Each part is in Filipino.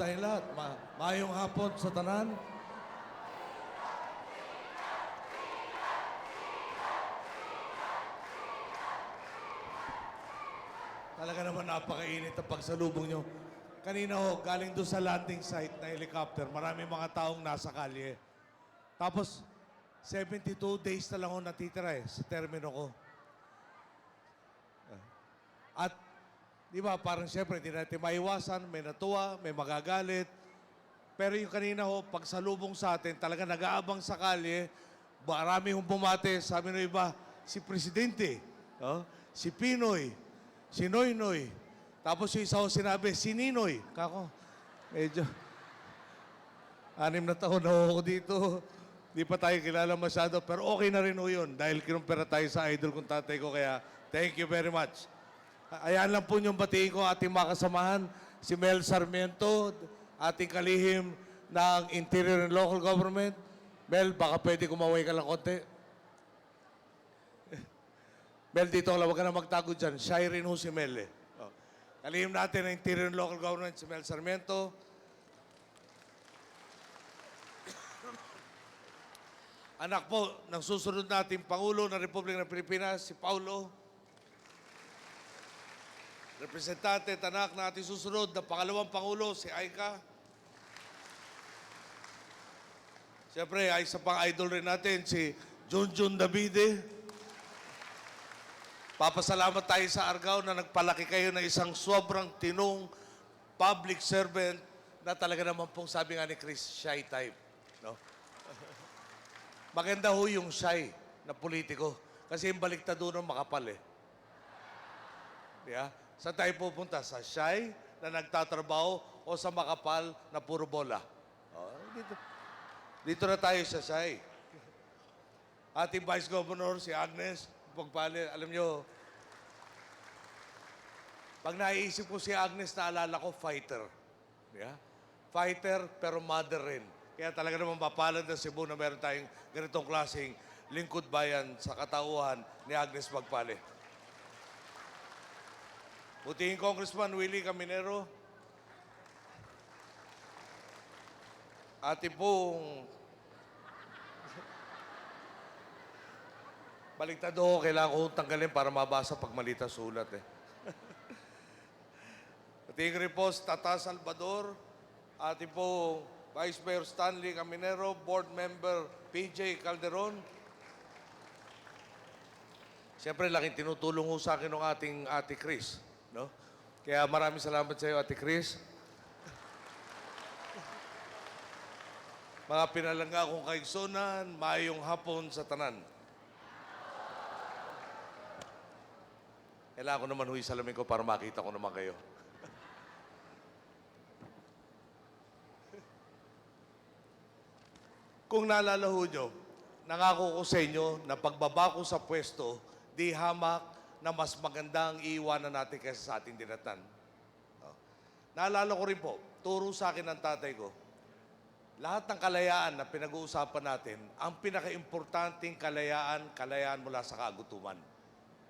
tayong lahat. Mayong hapon sa tanan. Talaga naman napakainit ang pagsalubong nyo. Kanina ho, galing doon sa landing site na helicopter, marami mga taong nasa kalye. Tapos, 72 days na lang ho natitira sa termino ko. At, di ba, parang siyempre, hindi natin maiwasan, may natuwa, may magagalit. Pero yung kanina ho, pagsalubong sa atin, talaga nag-aabang sa kalye, marami hong bumate, sabi ng iba, si Presidente, si Pinoy, si Noynoy. Tapos yung isa ho sinabi, si Ninoy. Kako, medyo, 6 na taon na ako dito. Di pa tayo kilala masyado, pero okay na rin ho yun dahil kinumpira tayo sa idol kong tatay ko, kaya thank you very much. Ayan lang po yung batiin ko ating mga kasamahan, si Mel Sarmiento, ating kalihim ng Interior and Local Government. Mel, baka pwede kumaway ka lang konti. Mel, dito lang, huwag ka na magtago dyan. Shy rin ho si Mel eh. Kalihim natin ng Interior and Local Government, si Mel Sarmiento. Anak po ng susunod nating Pangulo ng Republika ng Pilipinas, si Paulo. Representante at anak na ating susunod na pangalawang Pangulo, si Aika. Siyempre, ay isa pang idol rin natin, si Junjun Davide. Papasalamat tayo sa Argao na nagpalaki kayo ng isang sobrang tinong public servant na talaga naman pong sabi nga ni Chris, shy type. No? Maganda ho yung shy na politiko. Kasi yung baliktad doon makapal eh. Yeah? Saan tayo pupunta? Sa shy na nagtatrabaho o sa makapal na puro bola? Oh, dito na tayo sa shy. Ating Vice Governor, si Agnes Pagpali, alam nyo, pag naiisip ko si Agnes, naalala ko, fighter. Yeah? Fighter, pero mother rin. Kaya talaga naman mapalad na Cebu na meron tayong ganitong klaseng lingkod bayan sa katauhan ni Agnes Pagpali. Buting Congressman Willie Caminero, ating pong baliktad ho, kailangan ko tanggalin para mabasa pag malita sulat eh. Ating rin po, Tata Salvador, ating po Vice Mayor Stanley Caminero, Board Member PJ Calderon. Siyempre, laking tinutulong ho sa akin ng ating Ate Chris. No? Kaya maraming salamat sa iyo, Ate Chris. Mga pinalangga kong kaigsunan, maayong hapon sa tanan. Kailangan ko naman huy salamin ko para makita ko naman kayo. Kung naalala ho nyo, nangako ko sa inyo na pagbaba ko sa pwesto, di hamak na mas magandang iiwanan natin kaysa sa ating dinatan. Naalala ko rin po, turo sa akin ng tatay ko, lahat ng kalayaan na pinag-uusapan natin, ang pinaka-importanting kalayaan mula sa kagutuman.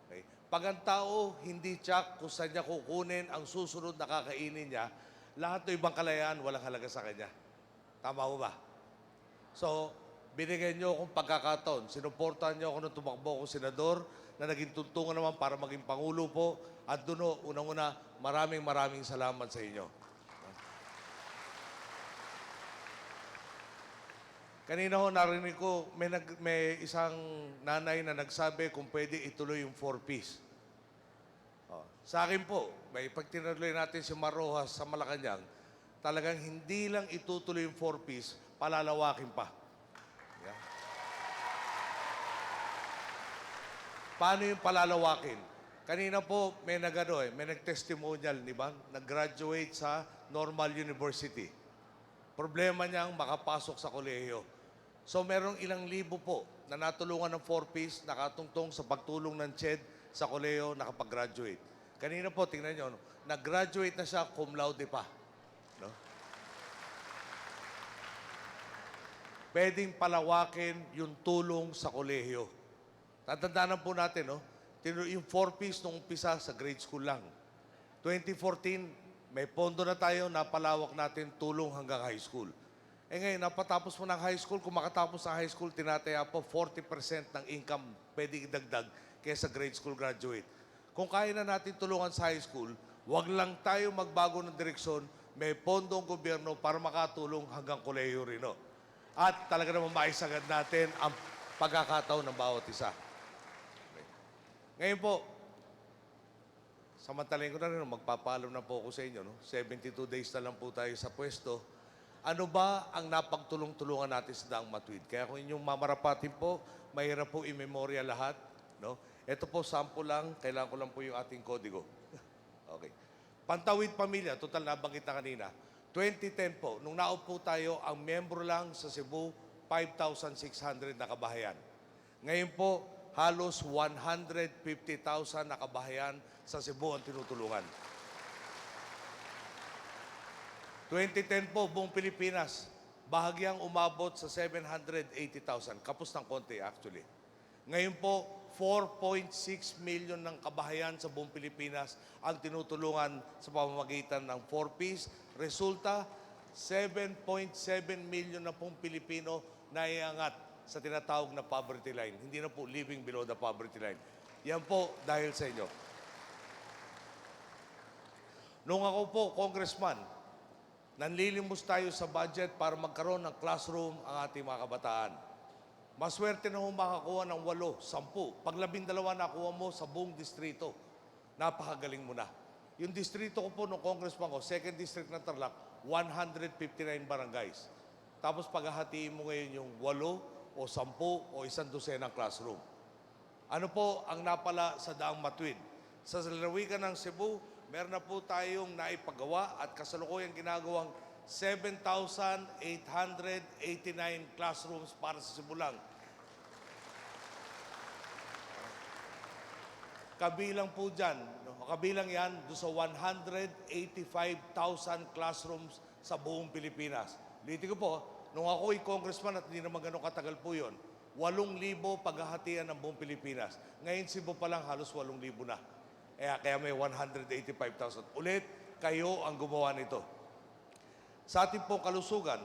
Okay? Pag ang tao hindi tiyak kung saan niya kukunin ang susunod na kakainin niya, lahat ng ibang kalayaan walang halaga sa kanya. Tama mo ba? So, binigyan niyo akong pagkakataon. Sinuportahan niyo ako nung tumakbo akong senador na naging tuntungan naman para maging Pangulo po. At doon, unang-una, maraming salamat sa inyo. Kanina ho, narinig ko, may isang nanay na nagsabi kung pwede ituloy yung 4Ps. Sa akin po, may pagtinuloy natin si Marojas sa Malacanang, talagang hindi lang itutuloy yung 4Ps, palalawakin pa. Yeah. Paano yung palalawakin? Kanina po, may nag-testimonial, di ba? Nag-graduate sa Normal University. Problema niyang makapasok sa kolehiyo. So, merong ilang libo po na natulungan ng 4Ps, nakatungtong sa pagtulong ng CHED sa kolehiyo, nakapag-graduate. Kanina po, tingnan nyo, nag-graduate na siya, cum laude pa. No? Pwedeng palawakin yung tulong sa kolehiyo. Tatandaan po natin, no? Yung 4Ps nung umpisa sa grade school lang. 2014, May pondo na tayo, napalawak natin tulong hanggang high school. Eh ngayon, napatapos mo ng high school, kung makatapos ng high school, tinataya po 40% ng income pwede idagdag kaysa grade school graduate. Kung kaya na natin tulungan sa high school, wag lang tayo magbago ng direksyon, may pondo ang gobyerno para makatulong hanggang kolehiyo rin. No? At talaga naman maisagad natin ang pagkakataon ng bawat isa. Ngayon po, samantalayin ko na rin, magpapaalam na po ako sa inyo. No? 72 days na lang po tayo sa pwesto. Ano ba ang napagtulong-tulungan natin sa Daang Matuwid? Kaya kung inyong mamarapatin po, mahirap po i-memorya lahat. No? Ito po, sample lang. Kailangan ko lang po yung ating kodigo. Okay. Pantawid Pamilya, total nabanggit na kanina. 2010 po, nung naupo tayo, ang membro lang sa Cebu, 5,600 na kabahayan. Ngayon po, halos 150,000 na kabahayan sa Cebu ang tinutulungan. 2010 po, buong Pilipinas, bahagyang umabot sa 780,000. Kapos ng konti actually. Ngayon po, 4.6 million ng kabahayan sa buong Pilipinas ang tinutulungan sa pamamagitan ng 4Ps. Resulta, 7.7 million na pong Pilipino na iangat sa tinatawag na poverty line. Hindi na po living below the poverty line. Yan po dahil sa inyo. Nung ako po, congressman, nanlilimos tayo sa budget para magkaroon ng classroom ang ating mga kabataan. Maswerte na makakuha ng 8, 10. Pag 12 nakuha mo sa buong distrito, napakagaling mo na. Yung distrito ko po nung congressman ko, 2nd district ng Tarlac, 159 barangays. Tapos paghahatiin mo ngayon yung 8 o 10 o 100 classroom. Ano po ang napala sa Daang Matuwid? Sa lalawigan ng Cebu, meron na po tayong naipagawa at kasalukuyang ginagawang 7,889 classrooms para sa Cebu lang. Kabilang po dyan, kabilang yan doon sa 185,000 classrooms sa buong Pilipinas. Litin ko po, nung ako'y congressman at hindi naman ganun katagal po yun, 8,000 paghahatian ng buong Pilipinas. Ngayon Cebu pa lang halos 8,000 na. Kaya may 185,000. Ulit, kayo ang gumawa nito. Sa ating pong kalusugan,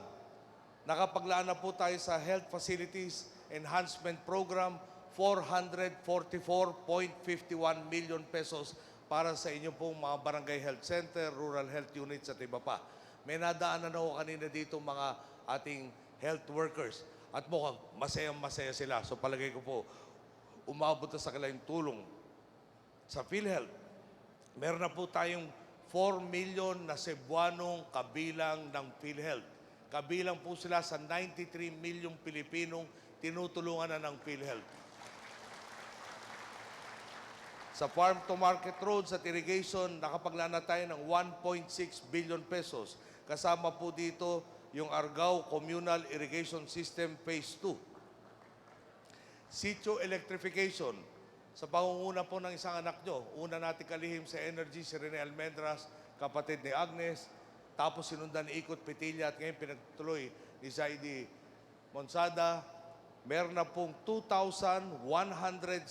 nakapaglaan na po tayo sa Health Facilities Enhancement Program, 444.51 million pesos para sa inyong pong mga barangay health center, rural health units at iba pa. May nadaanan na ako kanina dito mga ating health workers at mukhang masayang-masaya sila. So palagay ko po, umabot na sa kanilang tulong sa PhilHealth. Meron na po tayong 4 million na Cebuanong kabilang ng PhilHealth. Kabilang po sila sa 93 million Pilipinong tinutulungan na ng PhilHealth. Sa farm-to-market roads at irrigation, nakapaglaan na tayo ng 1.6 billion pesos. Kasama po dito yung Argao Communal Irrigation System Phase 2. Sitio electrification. Sa pangunguna po ng isang anak nyo, una natin kalihim sa Energy, si Rene Almendras, kapatid ni Agnes, tapos sinundan ni Ikot Petilla at ngayon pinagtuloy ni Zaidi Monsada. Meron na pong 2,117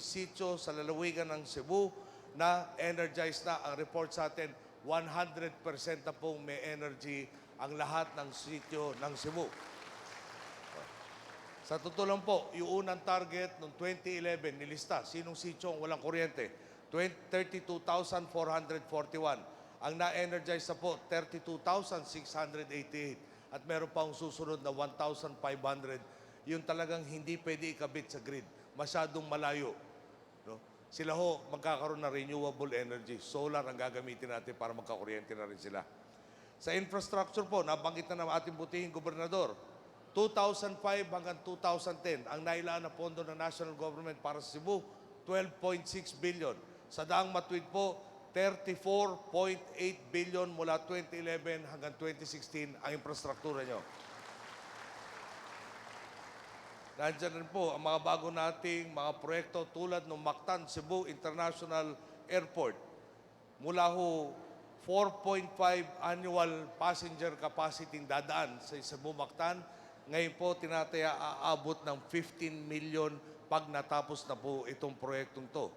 sitio sa lalawigan ng Cebu na energized na. Ang report sa atin, 100% na pong may energy ang lahat ng sitio ng Cebu. Sa totoo lang po, yung unang target noong 2011, nilista, sinong sitio ang walang kuryente? 32,441. Ang na-energize na po, 32,688. At meron pa ang susunod na 1,500. Yung talagang hindi pwede ikabit sa grid. Masyadong malayo. No? Sila ho, magkakaroon ng renewable energy. Solar ang gagamitin natin para magkakuryente na rin sila. Sa infrastructure po, nabanggit na ng ating butihing gobernador, 2005 hanggang 2010, ang nailaan na pondo ng national government para sa Cebu, 12.6 billion. Sa Daang Matuwid po, 34.8 billion mula 2011 hanggang 2016 ang infrastruktura nyo. Nandiyan rin po ang mga bago nating mga proyekto tulad ng Mactan Cebu International Airport. Mula ho 4.5 annual passenger capacity dadaan sa Cebu Mactan. Ngayon po tinataya aabot ng 15 million pag natapos na po itong proyektong to.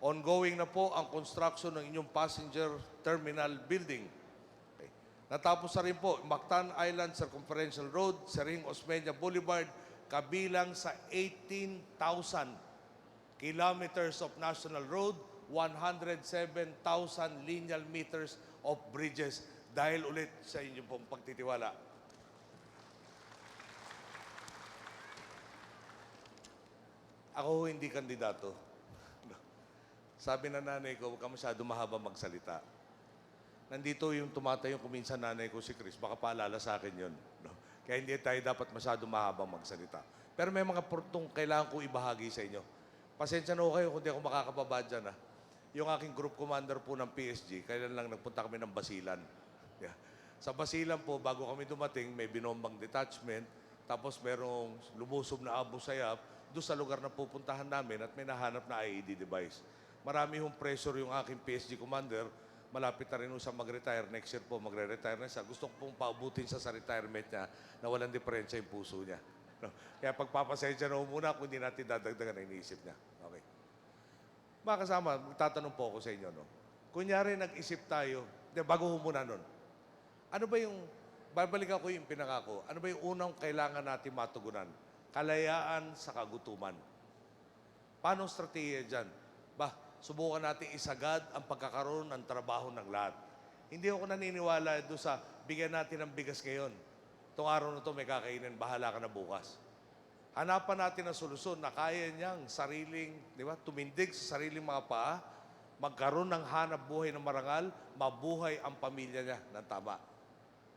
Ongoing na po ang construction ng inyong passenger terminal building. Okay. Natapos na rin po Mactan Island Circumferential Road, Sering Osmeña Boulevard, kabilang sa 18,000 kilometers of national road, 107,000 lineal meters of bridges dahil ulit sa inyong pong pagtitiwala. Ako hindi kandidato. Sabi na nanay ko, huwag ka masyado mahaba magsalita. Nandito yung tumatayo kuminsan nanay ko si Chris, baka paalala sa akin yun. No? Kaya hindi tayo dapat masyado mahabang magsalita. Pero may mga portong kailangan ko ibahagi sa inyo. Pasensya na ho kayo kung di ako makakababa dyan. Yung aking group commander po ng PSG, kailan lang nagpunta kami ng Basilan. Yeah. Sa Basilan po, bago kami dumating, may binombang detachment, tapos merong lumusob na Abu Sayyaf doon sa lugar na pupuntahan namin at may nahanap na IED device. Marami hong pressure yung aking PSG commander. Malapit na rin sa mag-retire. Next year po, magre-retire na siya. Gusto ko pong paubutin siya sa retirement niya na walang diferensya yung puso niya. No? Kaya pagpapasensya na muna kung hindi natin dadagdagan ang iniisip niya. Okay. Mga kasama, tatanong po ako sa inyo. No? Kunyari, nag-isip tayo, bago ho muna nun, ano ba yung, babalik ako yung pinangako, ano ba yung unang kailangan natin matugunan? Kalayaan sa kagutuman. Paano strategiya dyan? Subukan natin isagad ang pagkakaroon ng trabaho ng lahat. Hindi ako naniniwala doon sa bigyan natin ng bigas ngayon. Itong araw na ito may kakainin, bahala ka na bukas. Hanapan natin ang solusyon na kaya niyang sariling, di ba, tumindig sa sariling mga paa, magkaroon ng hanap buhay ng marangal, mabuhay ang pamilya niya ng tama.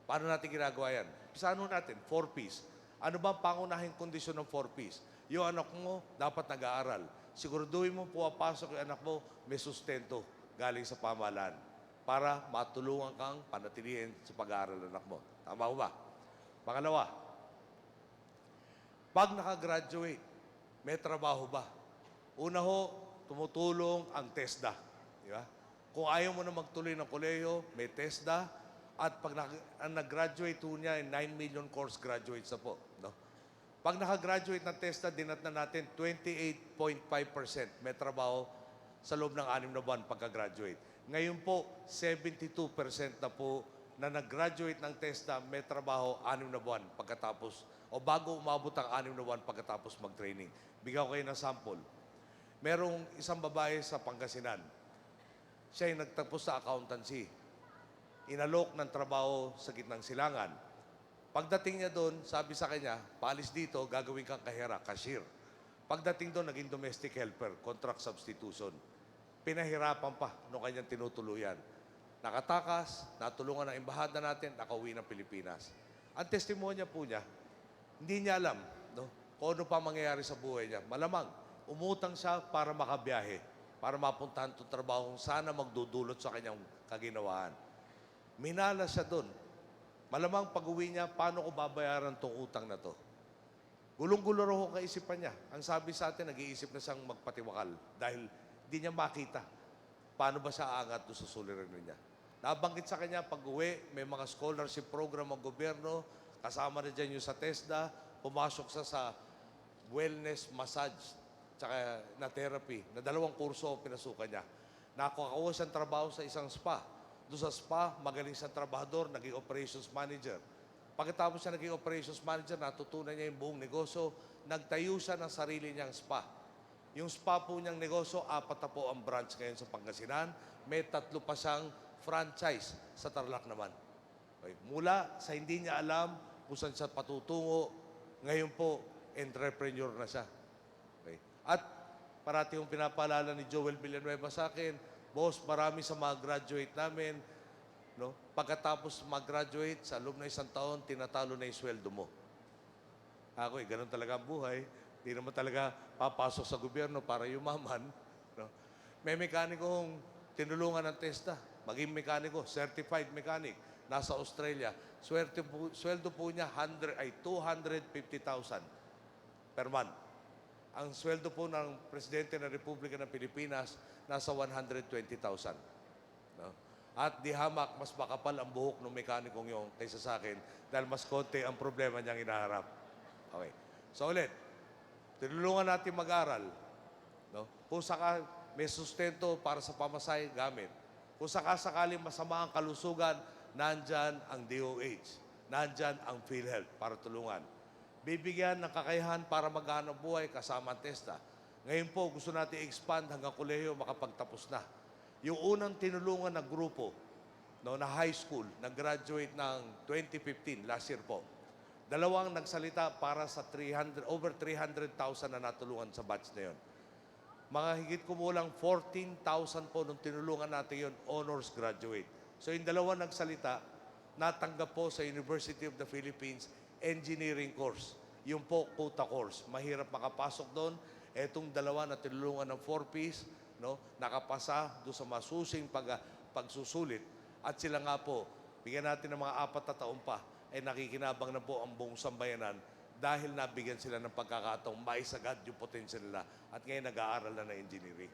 Paano natin ginagawa yan? Pisahan natin, 4Ps. Ano ba ang pangunahing kondisyon ng 4Ps? Yung anak mo dapat nag-aaral. Siguraduhin mo pumapasok yung anak mo, may sustento galing sa pamahalaan para matulungan kang panatilihin sa pag-aaral ng anak mo. Tama ba? Pangalawa, pag nakagraduate, may trabaho ba? Una ho, tumutulong ang TESDA. Di ba? Kung ayaw mo na magtuloy ng kolehiyo, may TESDA. At pag nag-graduate ho niya, 9 million course graduates na po. No? Pag nakagraduate ng TESDA, dinat na natin 28.5% may trabaho sa loob ng 6 na buwan pagka-graduate. Ngayon po, 72% na po na nag-graduate ng TESDA may trabaho 6 na buwan pagkatapos o bago umabot ang 6 na buwan pagkatapos mag-training. Bigyan ko kayo ng sample. Merong isang babae sa Pangasinan. Siya ay nagtapos sa accountancy. Inalok ng trabaho sa gitnang silangan. Pagdating niya doon, sabi sa kanya, paalis dito, gagawin kang kahera, cashier. Pagdating doon, naging domestic helper, contract substitution. Pinahirapan pa nung kanyang tinutuluyan. Nakatakas, natulungan ng embahada natin, nakauwi ng Pilipinas. Ang testimonya po niya, hindi niya alam no, kung ano pa mangyayari sa buhay niya. Malamang, umutang siya para makabiyahe, para mapuntahan itong trabaho kung sana magdudulot sa kanyang kaginawaan. Minala siya doon. Malamang pag-uwi niya, paano ko babayaran tong utang na to? Gulong-gulo raw ang kaisipan niya. Ang sabi sa atin, nag-iisip na siyang magpatiwakal dahil di niya makita paano ba siya aangat doon sa suliranin niya. Nabanggit sa kanya, pag-uwi, may mga scholarship program ng gobyerno, kasama na dyan yung sa TESDA, pumasok siya sa wellness, massage, tsaka na therapy, na 2 kurso ang pinasukan niya. Nakakuha siyang trabaho sa isang spa. Doon sa spa, magaling siyang trabahador, naging operations manager. Pagkatapos siya naging operations manager, natutunan niya yung buong negosyo, nagtayo siya ng sarili niyang spa. Yung spa po niyang negosyo, 4 na po ang branch ngayon sa Pangasinan. May 3 pa siyang franchise sa Tarlac naman. Okay. Mula sa hindi niya alam kung saan siya patutungo, ngayon po, entrepreneur na siya. Okay. At parati yung pinapaalala ni Joel Villanueva sa akin, boss, marami sa mga graduate namin, no? Pagkatapos mag-graduate, sa loob na 1 taon, tinatalo na yung sweldo mo. Ako, ganun talaga ang buhay. Hindi naman talaga papasok sa gobyerno para yumaman. No? May mekanikong tinulungan ng TESDA. Maging mekaniko, certified mechanic, nasa Australia. Sweldo po niya 250,000 per month. Ang sweldo po ng Presidente ng Republika ng Pilipinas, nasa 120,000. No? At di hamak, mas makapal ang buhok ng mekanikong yung kaysa sa akin dahil mas konti ang problema niyang inaharap. Okay. So ulit, tinulungan natin mag-aral. No? Kung saka may sustento para sa pamasahe gamit. Kung sakasakaling masama ang kalusugan, nandyan ang DOH, nandyan ang PhilHealth para tulungan. Bibigyan ng kakayahan para maghanap buhay kasama ang TESDA. Ngayon po, gusto natin i-expand hanggang kolehiyo makapagtapos na. Yung unang tinulungan na grupo na high school, nag-graduate ng 2015, last year po. Dalawang nagsalita para sa over 300,000 na natulungan sa batch na yun. Mga higit kumulang 14,000 po nung tinulungan natin yun, honors graduate. So yung dalawa nagsalita, natanggap po sa University of the Philippines engineering course. Yung po quota course. Mahirap makapasok doon. Etong dalawa na tinulungan ng 4Ps, nakapasa doon sa masusing pagsusulit. At sila nga po, bigyan natin ng mga 4 na taon pa, nakikinabang na po ang buong sambayanan dahil nabigyan sila ng pagkakataong maisagad yung potential nila at ngayon nag-aaral na ng engineering.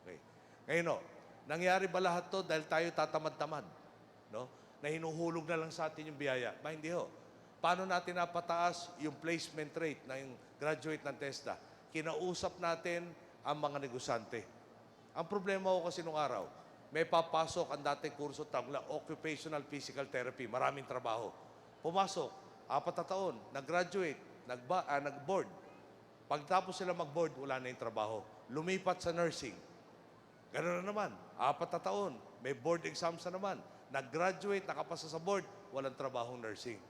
Okay. Ngayon, nangyari ba lahat to dahil tayo tatamad-tamad? Na hinuhulog na lang sa atin yung biyaya? Hindi ho. Paano natin napataas yung placement rate na yung graduate ng TESDA? Kinausap natin ang mga negosyante. Ang problema ko kasi nung araw, may papasok ang dating kurso tagla Occupational Physical Therapy. Maraming trabaho. Pumasok, 4 na taon, nag-graduate, nag-board. Pagtapos sila mag-board, wala na yung trabaho. Lumipat sa nursing. Ganoon na naman, 4 na taon, may board exams na naman. Nag-graduate, nakapasa sa board, walang trabahong nursing.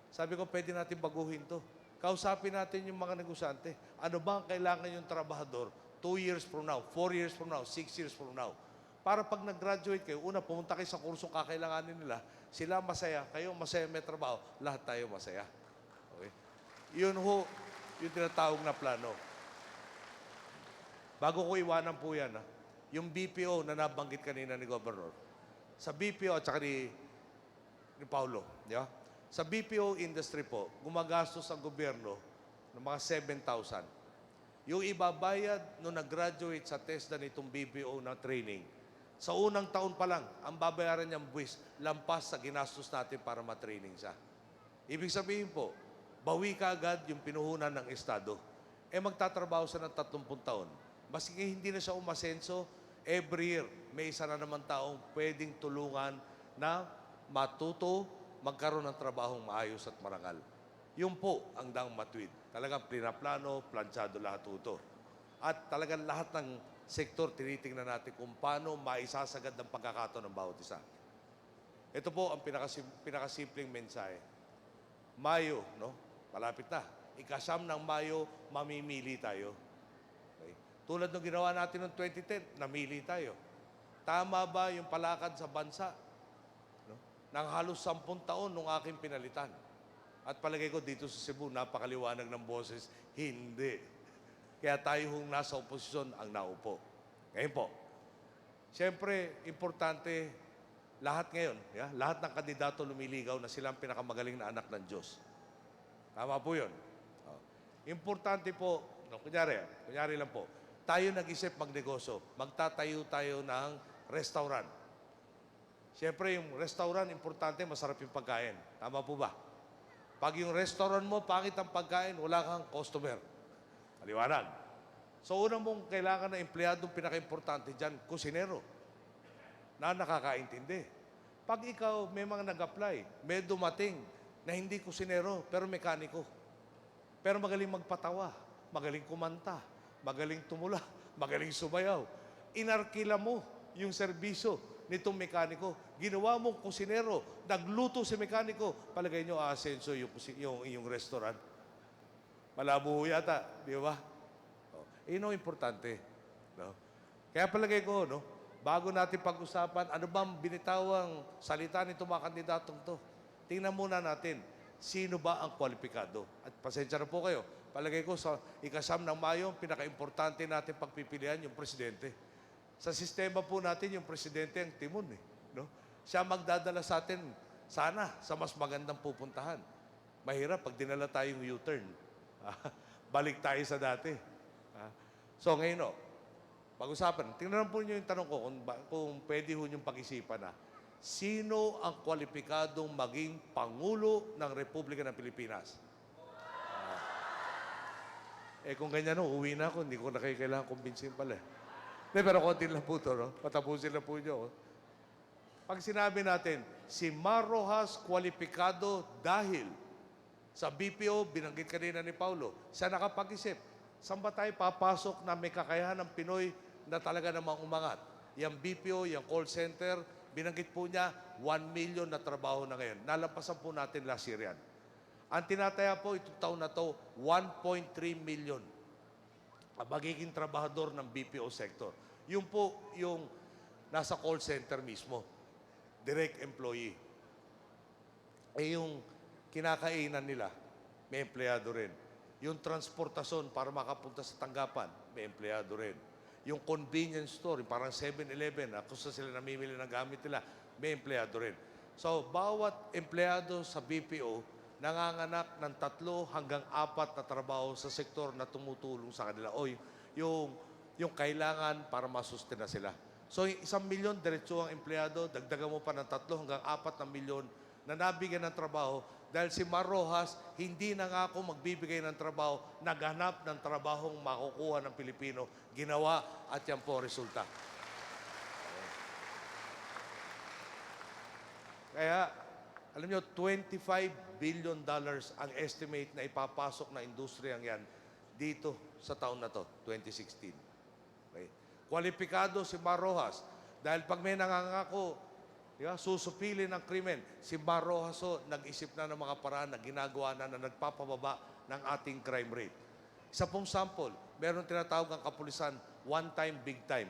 Sabi ko, pwede natin baguhin to. Kausapin natin yung mga negosyante. Ano ba ang kailangan yung trabahador 2 years from now, 4 years from now, 6 years from now? Para pag nag-graduate kayo, una, pumunta kayo sa kursong kakailanganin nila, sila masaya, kayo masaya, may trabaho, lahat tayo masaya. Okay? Yun ho, yung tinatawag na plano. Bago ko iwanan po yan, yung BPO na nabanggit kanina ni Governor, sa BPO at saka ni Paulo, sa BPO industry po, gumagastos ang gobyerno ng mga 7,000. Yung ibabayad nung nag-graduate sa TESDA nitong BPO na training, sa unang taon pa lang, ang babayaran niyang buwis, lampas sa ginastos natin para matraining siya. Ibig sabihin po, bawi ka agad yung pinuhunan ng Estado. Magtatrabaho siya ng 30 taon. Maski hindi na siya umasenso, every year, may isa na naman taong pwedeng tulungan na matuto, magkaroon ng trabahong maayos at marangal. Yun po ang Daang Matuwid. Talagang plano, planchado lahat ito. At talagang lahat ng sektor, tinitingnan natin kung paano maisasagad ng pagkakataon ng bawat isa. Ito po ang pinakasimpleng mensahe. Mayo, malapit na. Ika-9 ng Mayo, mamimili tayo. Okay? Tulad ng ginawa natin noong 2010, namili tayo. Tama ba yung palakad sa bansa? Nang halos 10 taon nung aking pinalitan. At palagay ko dito sa Cebu, napakaliwanag ng boses, hindi. Kaya tayo hong nasa oposisyon ang naupo. Ngayon po, siyempre, importante, lahat ngayon, lahat ng kandidato lumiligaw na silang pinakamagaling na anak ng Diyos. Tama po yun. Importante po, kunyari lang po, tayo nag-isip magnegosyo, magtatayo tayo ng restaurant. Siyempre, yung restaurant, importante, masarap yung pagkain. Tama po ba? Pag yung restaurant mo, pangit ang pagkain, wala kang customer. Maliwanag. So, unang mong kailangan na empleyadong pinaka-importante dyan, kusinero, na nakakaintindi. Pag ikaw, may mga nag-apply, may dumating na hindi kusinero, pero mekaniko. Pero magaling magpatawa, magaling kumanta, magaling tumula, magaling sumayaw. Inarkila mo yung serbisyo nitong mekaniko. Ginawa mong kusinero, nagluto si mekaniko, palagay nyo aasenso yung restaurant. Malabo yata, di ba? Yun ang importante. Kaya palagay ko, bago natin pag-usapan, ano bang binitawang salita nito mga kandidatong to? Tingnan muna natin, sino ba ang kwalipikado? At pasensya na po kayo, palagay ko sa ika-9 ng Mayo, pinaka-importante natin pagpipilian yung presidente. Sa sistema po natin, yung presidente ang timon. Siya magdadala sa atin, sana, sa mas magandang pupuntahan. Mahirap pag dinala tayong U-turn. Balik tayo sa dati. So ngayon, pag-usapan, tingnan po niyo yung tanong ko kung pwede ho niyong pag-isipan na, sino ang kwalipikadong maging Pangulo ng Republika ng Pilipinas? Kung ganyan, uwi na ako, hindi ko na kayo kailangan kumbinsin pala. Hindi, pero konti lang po ito, no? Patapusin lang po nyo. Oh. Pag sinabi natin, si Mar Rojas kwalipikado dahil sa BPO, binanggit kanina ni Paulo, siya nakapag-isip. Saan ba tayo papasok na may kakayahan ng Pinoy na talaga namang umangat? Yung BPO, yung call center, binanggit po niya, 1 million na trabaho na ngayon. Nalampasan po natin last year yan. Ang tinataya po itong taon na to, 1.3 million ang magiging trabahador ng BPO sector. Yung po yung nasa call center mismo, direct employee. Eh yung kinakainan nila, may empleyado rin. Yung transportasyon para makapunta sa tanggapan, may empleyado rin. Yung convenience store, parang 7-Eleven, kung saan sila namimili ng gamit nila, may empleyado rin. So, bawat empleyado sa BPO, nanganganak ng 3 hanggang 4 na trabaho sa sektor na tumutulong sa kanila. O yung kailangan para masustain na sila. So, 1 milyon, diretso ang empleyado, dagdagan mo pa ng 3 hanggang 4 na milyon na nabigyan ng trabaho dahil si Mar Rojas, hindi na nga ako magbibigay ng trabaho, naghanap ng trabahong makukuha ng Pilipino, ginawa at yan po ang resulta. Kaya, alam nyo, $25 billion ang estimate na ipapasok na industriyang yan dito sa taon na to, 2016. Okay? Kwalipikado si Mar Rojas dahil pag may nangangako, susupili ng krimen, si Mar Rojas nag-isip na ng mga paraan na ginagawa na nagpapababa ng ating crime rate. Isa pong sample, meron tinatawag ang kapulisan, one time, big time.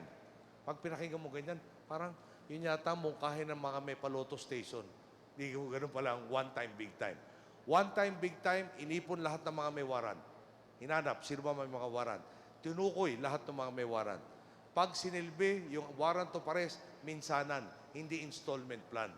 Pag pinakinggan mo ganyan, parang yun yata mungkahin ng mga may paloto station. Hindi ko ganun pala ang one time, big time. One time, big time, inipon lahat ng mga may warrant. Hinanap, sino ba may mga warrant? Tinukoy lahat ng mga may warrant. Pag sinilbi, yung warrant to pares, minsanan, hindi installment plan.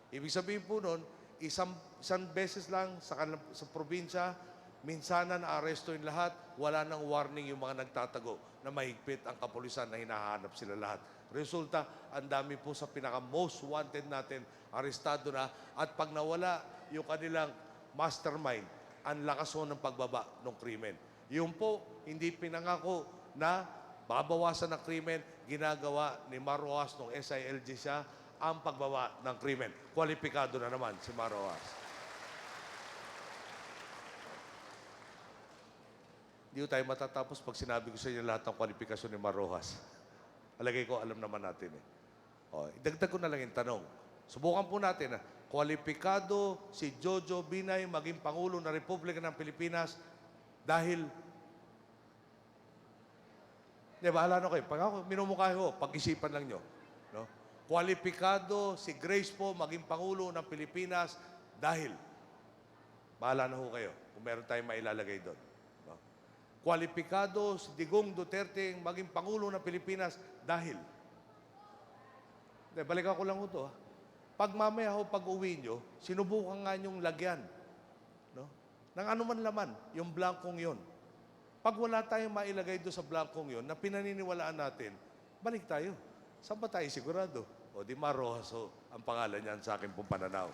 Ibig sabihin po nun, isang beses lang sa probinsya, minsanan aresto yung lahat, wala nang warning yung mga nagtatago na mahigpit ang kapulisan na hinahanap sila lahat. Resulta, ang dami po sa pinaka-most wanted natin, arestado na, at pag nawala yung kanilang mastermind, ang lakas ng pagbaba ng krimen. Yung po, hindi pinangako na babawasan ng krimen, ginagawa ni Mar Rojas nung SILG siya, ang pagbaba ng krimen. Kwalipikado na naman si Mar Rojas. Hindi tayo matatapos pag sinabi ko sa inyo lahat ng kwalifikasyon ni Mar Rojas. Alagay ko, alam naman natin eh. O, idagdag ko na lang yung tanong. Subukan po natin, kwalipikado si Jojo Binay maging Pangulo ng Republika ng Pilipinas dahil, bahala na kayo. Pag ako minumukha ko, pag-isipan lang nyo. No? Kwalipikado si Grace po maging Pangulo ng Pilipinas dahil, bahala na ho kayo kung meron tayong mailalagay doon. No? Kwalipikado si Digong Duterte maging Pangulo ng Pilipinas dahil, balikan ko lang ito. Pag mamaya ho, pag-uwi nyo, sinubukan nga nyong lagyan. No? Nang anuman laman, yung blankong yon. Pag wala tayong mailagay doon sa blankong yon na pinaniniwalaan natin, balik tayo. Saan ba tayo sigurado? O di Mar Rojas ang pangalan niyan sa akin pong pananaw.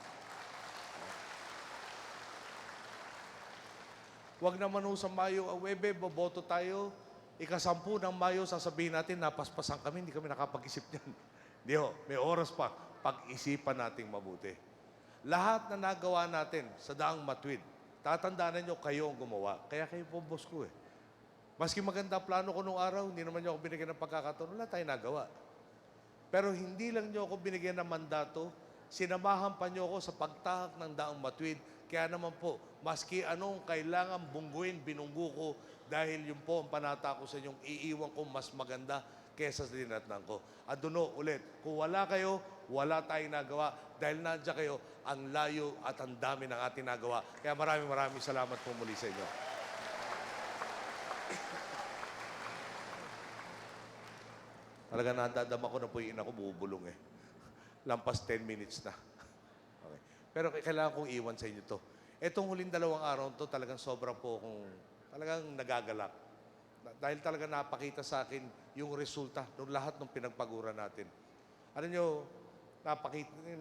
Huwag naman ho sa Mayo, boboto tayo. Ika-10 ng Mayo, sasabihin natin, napaspasan kami, hindi kami nakapag-isip niyan. Hindi ho, may oras pa. Pag-isipan nating mabuti. Lahat na nagawa natin sa daang matwid, tatandaan nyo, kayo ang gumawa. Kaya kayo po boss ko eh. Maski maganda plano ko nung araw, hindi naman nyo ako binigyan ng pagkakataon, wala tayong nagawa. Pero hindi lang nyo ako binigyan ng mandato, sinamahan pa nyo ako sa pagtahak ng daang matwid. Kaya naman po, maski anong kailangan bungguin, binunggu ko, dahil yun po ang panata ko sa inyong iiwan ko mas maganda kesa sa dinatnan ko. At doon ulit, kung wala kayo, wala tayong nagawa. Dahil nandiyan kayo, ang layo at ang dami ng ating nagawa. Kaya maraming salamat po muli sa inyo. Talaga nadadama ko na po yung ina ko bubulong eh. Lampas 10 minutes na. Okay. Pero kailangan kong iwan sa inyo to. Etong huling 2 araw to, talagang sobra po akong talagang nagagalak. Dahil talaga napakita sa akin yung resulta ng lahat ng pinagpaguran natin. Ano nyo,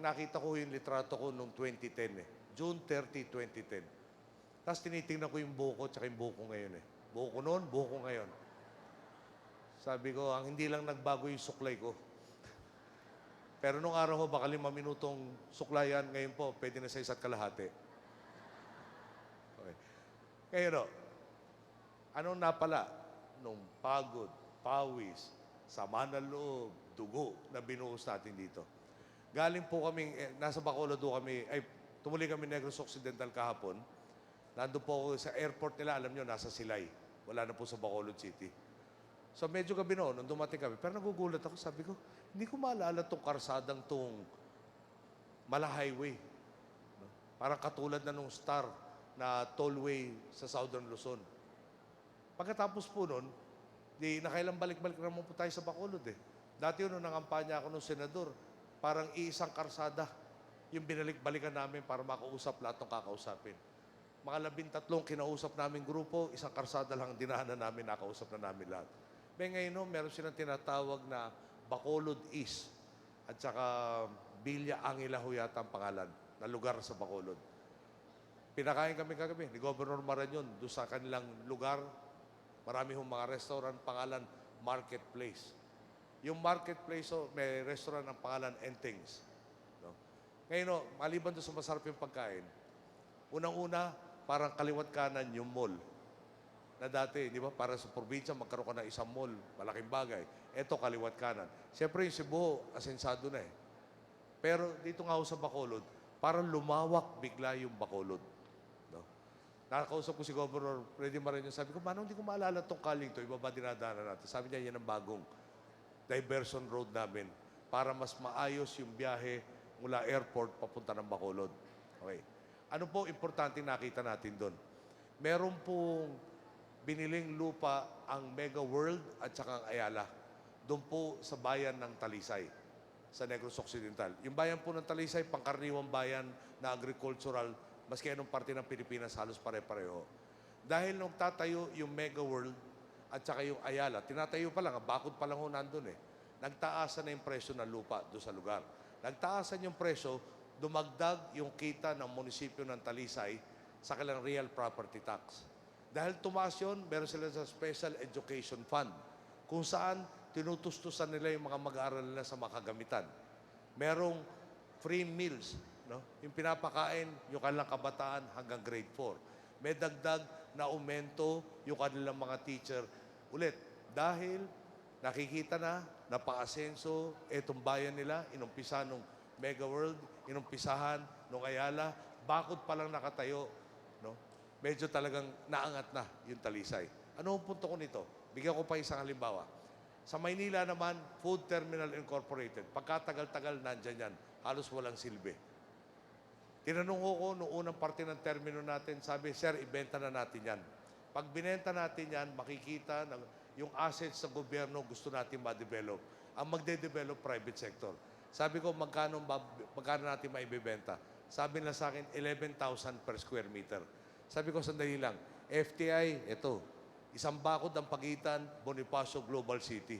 nakita ko yung litrato ko noong 2010 eh. June 30, 2010. Tapos tinitingnan ko yung buko at yung buko ngayon eh. Buko noon, buko ngayon. Sabi ko, ang hindi lang nagbago yung suklay ko. Pero nung araw ho, baka 5 minutong suklayan, ngayon po, pwede na sa 1 at kalahati. Okay. Ngayon o, anong napala nung pagod, pawis, sama ng loob, dugo na binuhos natin dito? Galing po kami, nasa Bacolod do kami, tumuli kami Negros Occidental kahapon. Nandun po ako sa airport nila, alam nyo, nasa Silay. Wala na po sa Bacolod City. So medyo gabi noon, nung dumating kami, pero nagugulat ako, sabi ko, hindi ko maalala tong karsadang tong Mala Highway. No? Parang katulad na nung Star na tollway sa Southern Luzon. Pagkatapos po nun, di nakailang balik-balik naman po tayo sa Bacolod eh. Dati yun, nung nangampanya ako ng senador, parang iisang karsada yung binalik-balikan namin para makausap lahat ng kakausapin. Mga 13 kinausap namin grupo, isang karsada lang dinahanan namin, nakausap na namin lahat. May ngayon no, meron silang tinatawag na Bacolod East at saka Villa Angela ho yata ang pangalan na lugar sa Bacolod. Pinakain kami kagabi ni Governor Marañon doon sa kanilang lugar. Marami hong mga restaurant, pangalan Marketplace. Yung Marketplace, oh, may restaurant ang pangalan Entings. No? Ngayon, oh, maliban doon sa masarap yung pagkain, unang-una, parang kaliwat kanan yung mall. Na dati, di ba, para sa probinsya, magkaroon ka ng isang mall, malaking bagay. Ito, kaliwat kanan. Siyempre, yung Cebu, asensado na eh. Pero dito nga ho sa Bacolod, parang lumawak bigla yung Bacolod. No? Nakakausap ko si Governor Freddy Marañon, sabi ko, Manong, hindi ko maalala itong kaling to, iba ba dinadaanan natin? Sabi niya, yan ang bagong diversion road namin para mas maayos yung biyahe mula airport papunta ng Bacolod. Okay. Ano po importante nakita natin doon? Meron pong biniling lupa ang Mega World at saka ang Ayala. Doon po sa bayan ng Talisay, sa Negros Occidental. Yung bayan po ng Talisay, pangkaraniwang bayan na agricultural, maski anong parte ng Pilipinas, halos pare-pareho. Dahil nung tatayo yung Mega World at saka yung Ayala, tinatayo pa lang, bakod pa lang ho nandun eh. Nagtaasan na yung presyo ng lupa doon sa lugar. Nagtaasan yung presyo, dumagdag yung kita ng munisipyo ng Talisay sa kanilang real property tax. Dahil tumaas yun, meron sila sa Special Education Fund kung saan tinutustusan nila yung mga mag-aaral nila sa makagamitan. Merong free meals, no? Yung pinapakain yung kanilang kabataan hanggang grade 4. May dagdag na aumento yung kanilang mga teacher. Ulit, dahil nakikita na, napaasenso, etong bayan nila, inumpisa nung Mega World, inumpisahan nung Ayala, bakod pa lang nakatayo, no? Medyo talagang naangat na yung Talisay. Ano ang punto ko nito? Bigyan ko pa isang halimbawa. Sa Maynila naman, Food Terminal Incorporated. Pagkatagal-tagal, nandyan yan. Halos walang silbi. Tinanong ko noong unang parte ng termino natin, sabi, Sir, ibenta na natin yan. Pag binenta natin yan, makikita na yung assets sa gobyerno gusto natin ma-develop. Ang magde-develop private sector. Sabi ko, magkano natin maibibenta? Sabi nila sa akin, 11,000 per square meter. Sabi ko, sandali lang. FTI, ito. Isang bakod ang pagitan, Bonifacio Global City.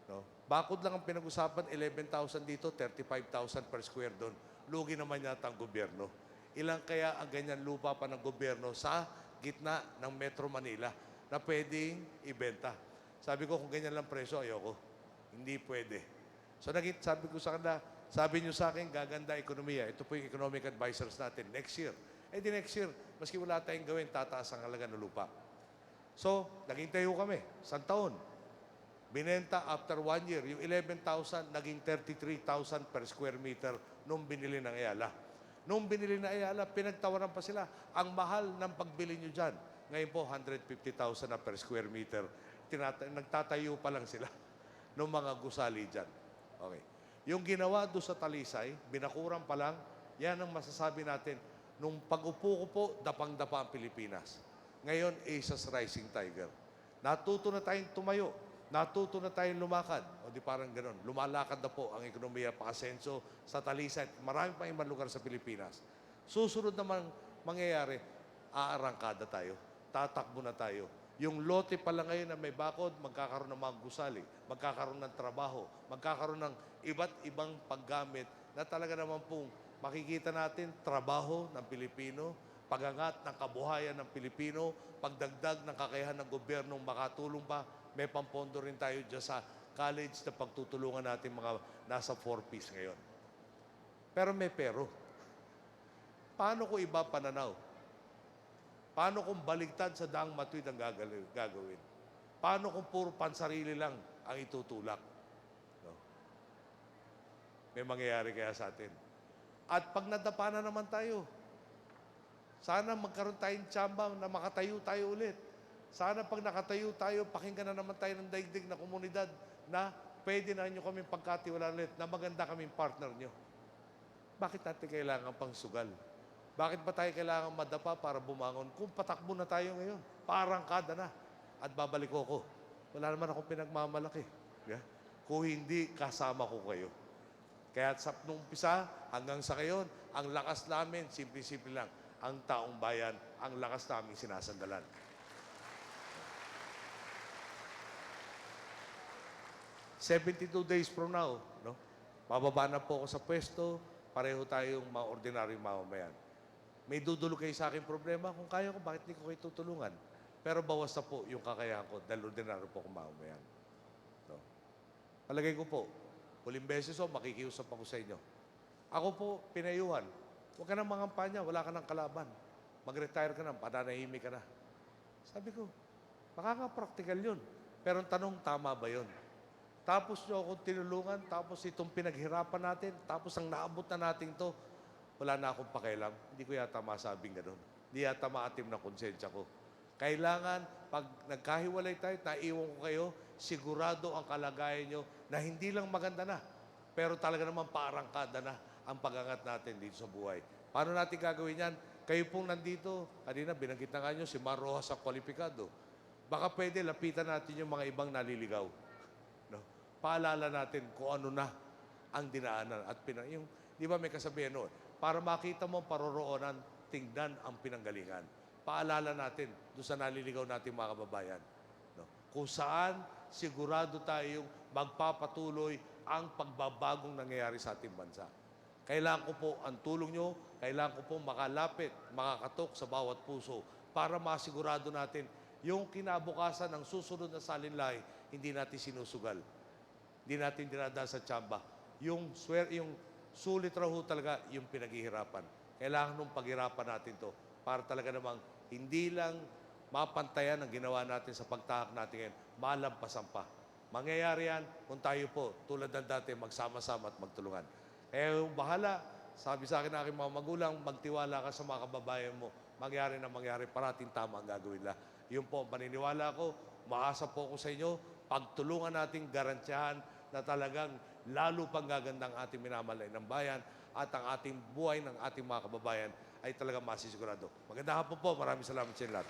No? Bakod lang ang pinag-usapan, 11,000 dito, 35,000 per square doon. Lugi naman yata ang gobyerno. Ilang kaya ang ganyan lupa pa ng gobyerno sa gitna ng Metro Manila na pwedeng ibenta? Sabi ko, kung ganyan lang presyo, ayoko. Hindi pwede. So, sabi ko sa kanila, sabi nyo sa akin, gaganda ekonomiya. Ito po yung economic advisors natin next year. Di next year, maski wala tayong gawin, tataas ang halaga ng lupa. So, naghintay ho kami, 1 taon. Binenta after 1 year, yung 11,000, naging 33,000 per square meter nung binili ng Ayala. Nung binili ng Ayala, pinagtawaran pa sila. Ang mahal ng pagbili nyo dyan. Ngayon po, 150,000 na per square meter. Nagtatayo pa lang sila ng mga gusali dyan. Okay. Yung ginawa doon sa Talisay, binakuran pa lang, yan ang masasabi natin. Nung pag-upo ko po, dapang-dapa ang Pilipinas. Ngayon, Asia's Rising Tiger. Natuto na tayong tumayo. Natuto na tayong lumakad. O di parang gano'n. Lumalakad na po ang ekonomiya pakasenso sa Talisay. Marami pang ibang lugar sa Pilipinas. Susunod naman mangyayari, aarangkada tayo. Tatakbo na tayo. Yung lote pa lang ngayon na may bakod, magkakaroon ng mga gusali, magkakaroon ng trabaho, magkakaroon ng iba't ibang paggamit na talaga naman pong makikita natin trabaho ng Pilipino, pagangat ng kabuhayan ng Pilipino, pagdagdag ng kakayahan ng gobyernong makatulong pa may pampondo rin tayo dyan sa college na pagtutulungan natin mga nasa 4Ps ngayon. Pero may pero. Paano kung iba pananaw? Paano kung baligtad sa daang matuwid ang gagawin? Paano kung puro pansarili lang ang itutulak? No? May mangyayari kaya sa atin. At pag nadapa na naman tayo, sana magkaroon tayong tsamba na makatayo tayo ulit. Sana pag nakatayo tayo, pakinggan na naman tayo ng daigdig na komunidad na pwede na nyo kaming pagkatiwalaan ulit, na maganda kaming partner nyo. Bakit natin kailangan pang sugal? Bakit ba tayo kailangan madapa para bumangon? Kung patakbo na tayo ngayon, parangkada na. At babalik ko. Wala naman akong pinagmamalaki. Yeah? Kung hindi, kasama ko kayo. Kaya sa nung umpisa hanggang sa ngayon, ang lakas namin, simple-simple lang, ang taong bayan, ang lakas namin sinasandalan. "72 days from now, no? Bababa na po ako sa pwesto, pareho tayong mga ordinaryong mamamayan. May dudulo kayo sa aking problema, kung kaya ko, bakit hindi ko kayo tutulungan? Pero bawas na po yung kakayahan ko dahil ordinaryo po akong mamamayan. No? Palagay ko po, huling beses makikiusap ako sa inyo. Ako po, pinayuhan. Huwag ka nang mangampanya, wala ka nang kalaban. Mag-retire ka na, pananahimik ka na. Sabi ko, makaka-practical yun. Pero ang tanong, tama ba yun? Tapos nyo akong tinulungan, tapos itong pinaghirapan natin, tapos ang naabot na natin to, wala na akong pakialam. Hindi ko yata masabing ganun. Hindi yata maatim na konsensya ko. Kailangan, pag nagkahiwalay tayo, naiwan ko kayo, sigurado ang kalagayan nyo na hindi lang maganda na, pero talaga naman paarangkada na ang pag-angat natin dito sa buhay. Paano natin gagawin yan? Kayo pong nandito, kanina binanggit na nga nyo, si Mar Rojas ang kwalipikado. Baka pwede, lapitan natin yung mga ibang naliligaw. No? Paalala natin kung ano na ang dinaanan. At yung, di ba may kasabihan noon, para makita mo ang paroroonan, tingnan ang pinanggalingan. Paalala natin doon sa naliligaw natin mga kababayan. No? Kung saan sigurado tayong magpapatuloy ang pagbabagong nangyayari sa ating bansa. Kailangan ko po ang tulong nyo, kailangan ko po makalapit, makakatok sa bawat puso para masigurado natin yung kinabukasan ng susunod na salinlahi, hindi natin sinusugal. Hindi natin dinadaan sa tsamba. Yung sulit raw talaga yung pinaghihirapan. Kailangan nung paghirapan natin to para talaga namang hindi lang mapantayan ang ginawa natin sa pagtahak natin ngayon, malampasan pa. Mangyayari yan kung tayo po, tulad ng dati, magsama-sama at magtulungan. Bahala, sabi sa akin ng aking mga magulang, magtiwala ka sa mga kababayan mo. Mangyari na mangyari, parating tama ang gagawin nila. Yun po, maniniwala ko, maasa po ako sa inyo, pagtulungan natin, garantiyahan na talagang lalo pang gagandang ating minamalay ng bayan at ang ating buhay ng ating mga kababayan ay talagang masisigurado. Magandang hapon po. Maraming salamat sa inyo lahat.